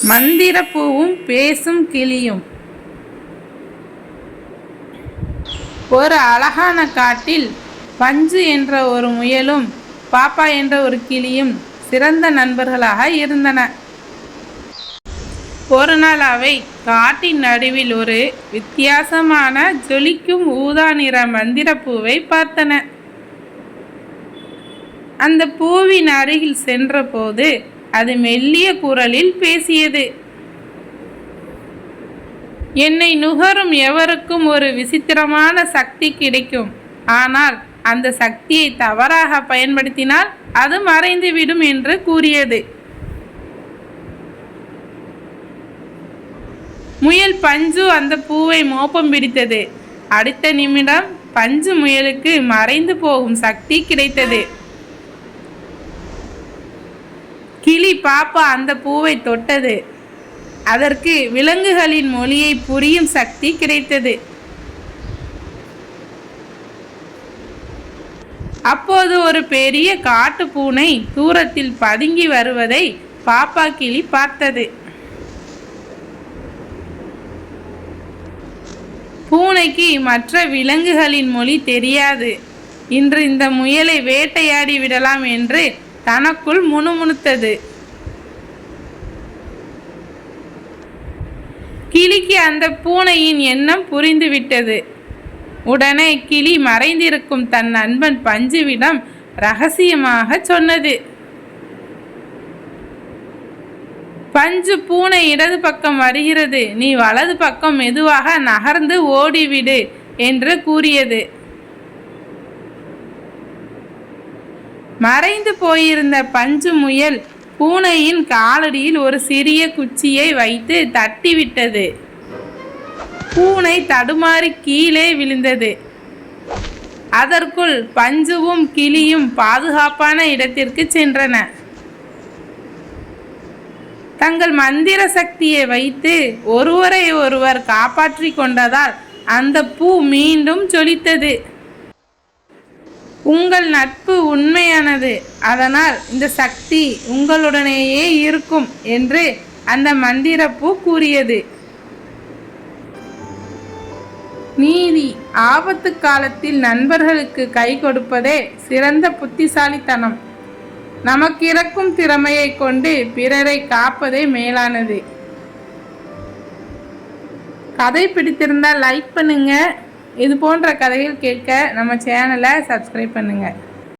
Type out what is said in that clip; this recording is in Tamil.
மந்திரப்பூவும் பேசும் கிளியும். ஒரு அழகான காட்டில் பஞ்சு என்ற ஒரு முயலும் பாப்பா என்ற ஒரு கிளியும் சிறந்த நண்பர்களாக இருந்தன. ஒரு நாள் அவை காட்டின் நடுவில் ஒரு வித்தியாசமான ஜொலிக்கும் ஊதா நிற மந்திரப்பூவை பார்த்தன. அந்த பூவின் அருகில் சென்றபோது அது மெல்லிய குரலில் பேசியது. என்னை நுகரும் எவருக்கும் ஒரு விசித்திரமான சக்தி கிடைக்கும். ஆனால் அந்த சக்தியை தவறாக பயன்படுத்தினால் அது மறைந்துவிடும் என்று கூறியது. முயல் பஞ்சு அந்த பூவை மோப்பம் பிடித்தது. அடுத்த நிமிடம் பஞ்சு முயலுக்கு மறைந்து போகும் சக்தி கிடைத்தது. கிளி பாப்பா அந்த பூவை தொட்டது. அதற்கு விலங்குகளின் மொழியை புரியும் சக்தி கிடைத்தது. அப்போது ஒரு பெரிய காட்டு பூனை தூரத்தில் பதுங்கி வருவதை பாப்பா கிளி பார்த்தது. பூனைக்கு மற்ற விலங்குகளின் மொழி தெரியாது. இன்று இந்த முயலை வேட்டையாடி விடலாம் என்று தனக்குள் முணுமுணுத்தது. கிளிக்கு அந்த பூனையின் எண்ணம் புரிந்துவிட்டது. உடனே கிளி மறைந்திருக்கும் தன் நண்பன் பஞ்சுவிடம் ரகசியமாக சொன்னது. பஞ்சு, பூனை இடது பக்கம் வருகிறது, நீ வலது பக்கம் மெதுவாக நகர்ந்து ஓடிவிடு என்று கூறியது. மறைந்து போயிருந்த பஞ்சு முயல் பூனையின் காலடியில் ஒரு சிறிய குச்சியை வைத்து தட்டிவிட்டது. பூனை தடுமாறி கீழே விழுந்தது. அதற்குள் பஞ்சுவும் கிளியும் பாதுகாப்பான இடத்திற்கு சென்றன. தங்கள் மந்திர சக்தியை வைத்து ஒருவரை ஒருவர் காப்பாற்றி கொண்டதால் அந்த பூ மீண்டும் ஜொலித்தது. உங்கள் நட்பு உண்மையானது, அதனால் இந்த சக்தி உங்களுடனேயே இருக்கும் என்று அந்த மந்திரப்பூ கூறியது. நீதி: ஆபத்து காலத்தில் நண்பர்களுக்கு கை கொடுப்பதே சிறந்த புத்திசாலித்தனம். நமக்கு இருக்கும் திறமையை கொண்டு பிறரை காப்பதே மேலானது. கதை பிடித்திருந்தால் லைக் பண்ணுங்க. இது போன்ற கதைகள் கேட்க நம்ம சேனலை சப்ஸ்கிரைப் பண்ணுங்க.